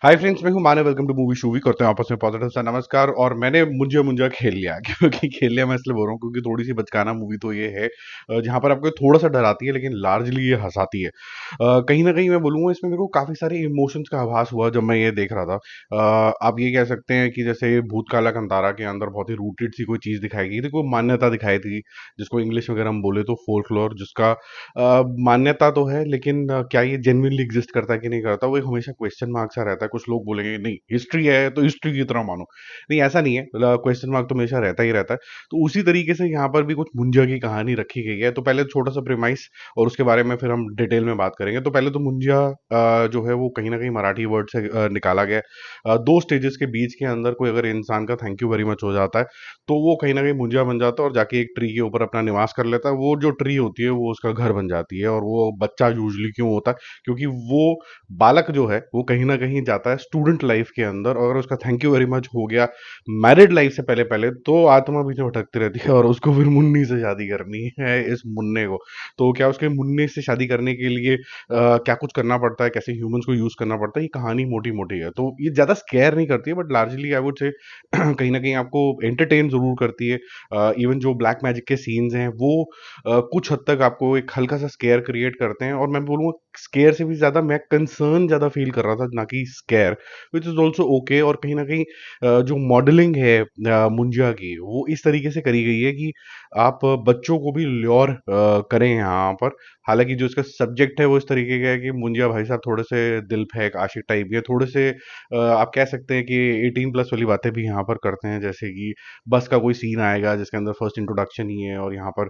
हाय friends, मैं हूं Manav. Welcome to movie shoovy. करते हैं आपस में पॉजिटिव सा नमस्कार। और मैंने मुंजा मुंजा खेल लिया क्योंकि खेल लिया मैं इसलिए बोल रहा हूँ क्योंकि थोड़ी सी बचकाना मूवी तो ये है जहां पर आपको थोड़ा सा डराती है लेकिन लार्जली ये हंसाती है। कहीं ना कहीं मैं बोलूंगा इसमें मेरे को काफी सारे इमोशंस का आभास हुआ जब मैं ये देख रहा था। आप ये कह सकते हैं कि जैसे भूतकाला कंतारा के अंदर बहुत ही रूटेड सी कोई चीज दिखाई गई थी, कोई मान्यता दिखाई थी जिसको इंग्लिश वगैरह हम बोले तो फोल्कलोर, जिसका मान्यता तो है लेकिन क्या ये जेन्युइनली एग्जिस्ट करता है कि नहीं करता, वो एक हमेशा क्वेश्चन मार्क सा रहता है। कुछ लोग बोलेंगे नहीं, हिस्ट्री है तो हिस्ट्री की तरह मानो। नहीं, ऐसा नहीं है। क्वेश्चन मार्क तो हमेशा रहता ही रहता है। तो उसी तरीके से यहाँ पर भी कुछ मुंजा की कहानी रखी गई है। तो पहले छोटा सा प्रेमाइस और उसके बारे में फिर हम डिटेल में बात करेंगे। तो पहले तो मुंजा जो है वो कहीं ना कहीं मराठी वर्ड से निकाला गया है। दो स्टेजेस के बीच के अंदर कोई अगर इंसान का थैंक यू वेरी मच हो जाता है तो वो कहीं ना कहीं मुंजा बन जाता है और जाके एक ट्री के ऊपर अपना निवास कर लेता है। वो जो ट्री होती है वो उसका घर बन जाती है। और वो बच्चा यूजली क्यों होता है? क्योंकि वो बालक जो है वो कहीं ना कहीं जाता है स्टूडेंट लाइफ के अंदर, और अगर उसका थैंक यू वेरी मच हो गया मैरिड लाइफ से पहले पहले तो आत्मा भी जो भटकती रहती है और उसको फिर मुन्नी से शादी करनी है, इस मुन्ने को। तो क्या उसके मुन्ने से शादी करने के लिए क्या कुछ करना पड़ता है, कैसे ह्यूमंस को यूज करना पड़ता है, ये कहानी मोटी मोटी है। तो ये ज्यादा स्केयर नहीं करती है but largely I would say कहीं ना कहीं आपको एंटरटेन जरूर करती है। इवन जो ब्लैक मैजिक के सीन्स हैं वो कुछ हद तक आपको एक हल्का सा स्केयर क्रिएट करते हैं। और मैं बोलूँगा स्केयर से भी ज़्यादा मैं कंसर्न ज़्यादा फील कर रहा था, ना कि square, which is also okay. और कहीं ना कहीं जो मॉडलिंग है मुंजिया की, वो इस तरीके से करी गई है कि आप बच्चों को भी ल्योर करें यहाँ पर। हालांकि जो इसका सब्जेक्ट है वो इस तरीके का है कि मुंजिया भाई साहब थोड़े से दिल फेंक आशिक टाइप के, थोड़े से आप कह सकते हैं कि 18+ वाली बातें भी यहाँ पर करते हैं। जैसे कि बस का कोई सीन आएगा जिसके अंदर फर्स्ट इंट्रोडक्शन ही है और यहाँ पर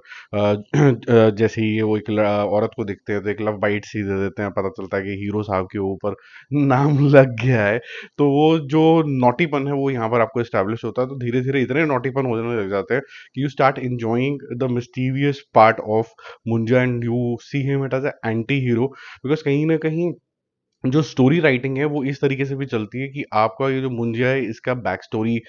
जैसे ही वो एक औरत को दिखते हैं तो एक लव बाइट सी दे देते हैं, पता चलता है कि हीरो साहब के ऊपर नाम लग गया है। तो वो जो नॉटीपन है वो यहाँ पर आपको एस्टैब्लिश होता है। तो धीरे धीरे इतने नॉटीपन होने लग जाते हैं कि you start enjoying the mysterious part of Munja and you see him it as a anti hero. Because कहीं ना कहीं जो स्टोरी राइटिंग है वो इस तरीके से भी चलती है कि आपका ये जो मुंजिया है इसका बैक स्टोरी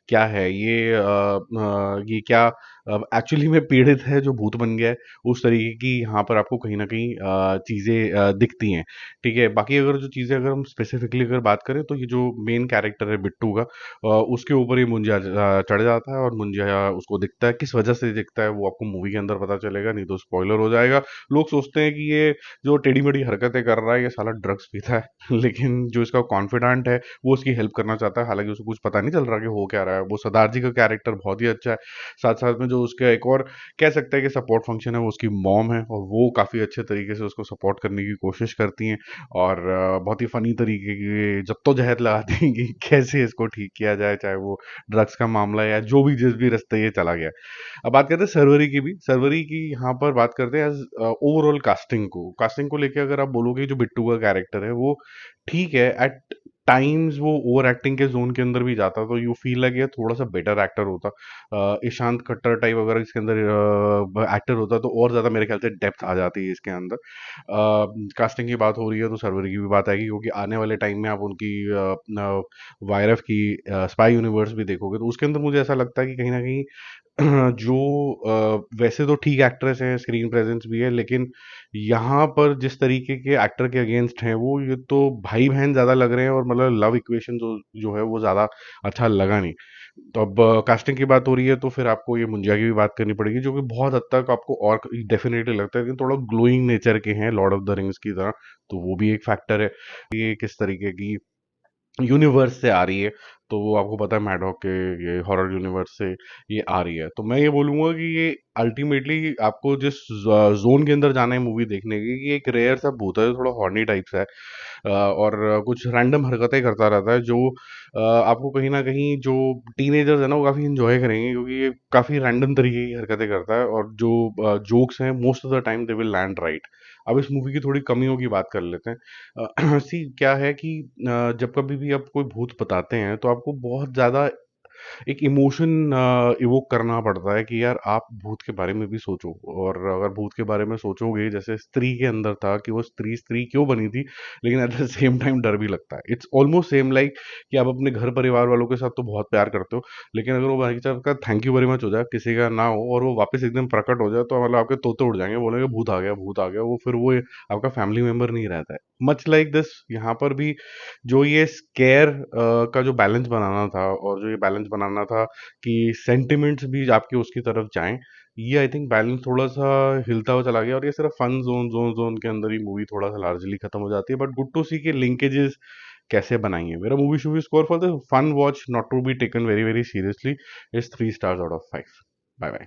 क्या है, ये क्या एक्चुअली में पीड़ित है जो भूत बन गया है, उस तरीके की यहाँ पर आपको कहीं ना कहीं चीज़ें दिखती हैं। ठीक है, बाकी अगर जो चीज़ें अगर हम स्पेसिफिकली अगर बात करें तो ये जो मेन कैरेक्टर है बिट्टू का, उसके ऊपर ये मुंजिया चढ़ जाता है और मुंजिया उसको दिखता है। किस वजह से दिखता है वो आपको मूवी के अंदर पता चलेगा, नहीं तो स्पॉइलर हो जाएगा। लोग सोचते हैं कि ये जो टेढ़ी-मेढ़ी हरकतें कर रहा है ये साला ड्रग्स पीता है लेकिन जो इसका कॉन्फिडेंट है वो उसकी हेल्प करना चाहता है। हालांकि उसको कुछ पता नहीं चल रहा कि हो क्या रहा है। वो सरदार जी का कैरेक्टर बहुत ही अच्छा है। साथ साथ में जो उसका एक और कह सकते हैं कि सपोर्ट फंक्शन है वो उसकी मॉम है, और वो काफ़ी अच्छे तरीके से उसको सपोर्ट करने की कोशिश करती हैं। और बहुत ही फनी तरीके की जद्दोजहद लगाती हैं कि कैसे इसको ठीक किया जाए, चाहे वो ड्रग्स का मामला या जो भी जिस भी रास्ते ये चला गया। अब बात करते हैं सर्वरी की भी। सर्वरी की यहाँ पर बात करते हैं एज ओवरऑल कास्टिंग को लेके अगर आप बोलोगे जो बिट्टू का कैरेक्टर है वो ठीक है। एट टाइम्स वो ओवर एक्टिंग के जोन के अंदर भी जाता, तो यू फील लाइक ये थोड़ा सा बेटर एक्टर होता। ईशांत खट्टर टाइप अगर इसके अंदर एक्टर होता तो और ज्यादा मेरे ख्याल से डेप्थ आ जाती है इसके अंदर। कास्टिंग की बात हो रही है तो सर्वरी की भी बात आएगी, क्योंकि आने वाले टाइम में आप उनकी वायरफ की स्पाई यूनिवर्स भी देखोगे तो उसके अंदर मुझे ऐसा लगता है कि कहीं ना कहीं जो वैसे तो ठीक एक्ट्रेस हैं, स्क्रीन प्रेजेंस भी है, लेकिन यहाँ पर जिस तरीके के एक्टर के अगेंस्ट हैं वो, ये तो भाई बहन ज्यादा लग रहे हैं और मतलब लव इक्वेशन जो है वो ज्यादा अच्छा लगा नहीं। तो अब कास्टिंग की बात हो रही है तो फिर आपको ये मुंजिया की भी बात करनी पड़ेगी, जो कि बहुत हद तक आपको और डेफिनेटली लगता है कि थोड़ा ग्लोइंग नेचर के हैं लॉर्ड ऑफ द रिंग्स की तरह। तो वो भी एक फैक्टर है। ये किस तरीके की यूनिवर्स से आ रही है, तो वो आपको पता है मैडॉक के ये हॉरर यूनिवर्स से ये आ रही है। तो मैं ये बोलूंगा कि ये अल्टीमेटली आपको जिस जोन के अंदर जाना है मूवी देखने की, कि एक रेयर सा भूत है जो थोड़ा हॉर्नी टाइप सा है और कुछ रैंडम हरकतें करता रहता है, जो आपको कहीं ना कहीं जो टीनेजर्स है ना वो काफ़ी इंजॉय करेंगे, क्योंकि ये काफ़ी रैंडम तरीके की हरकतें करता है और जो जोक्स हैं most of the time they will land right. अब इस मूवी की थोड़ी कमियों की बात कर लेते हैं। सी क्या है कि जब कभी भी आप कोई भूत बताते हैं तो आपको बहुत ज़्यादा एक इमोशन इवोक करना पड़ता है कि यार आप भूत के बारे में भी सोचो, और अगर भूत के बारे में सोचोगे जैसे स्त्री के अंदर था कि वो स्त्री स्त्री क्यों बनी थी, लेकिन एट द सेम टाइम डर भी लगता है। इट्स ऑलमोस्ट सेम लाइक कि आप अपने घर परिवार वालों के साथ तो बहुत प्यार करते हो, लेकिन अगर वो भाई साहब का थैंक यू वेरी मच हो जाए किसी का ना हो और वो वापस एकदम प्रकट हो जाए, तो मतलब आपके तोते उड़ जाएंगे, बोलेंगे भूत आ गया भूत आ गया, वो फिर वो आपका फैमिली मेंबर नहीं रहता है। मच लाइक दिस यहाँ पर भी जो ये स्केयर का जो बैलेंस बनाना था, और जो ये बैलेंस बनाना था कि सेंटिमेंट्स भी आपके उसकी तरफ जाएं, ये आई थिंक बैलेंस थोड़ा सा हिलता हुआ चला गया, और ये सिर्फ फन जोन जोन जोन के अंदर ही मूवी थोड़ा सा लार्जली खत्म हो जाती है। बट गुड टू सी के लिंकेजेस कैसे बनाएंगे। मेरा movie shoovy score for the fun watch, not to be taken very very seriously, is 3 stars out of 5। Bye bye.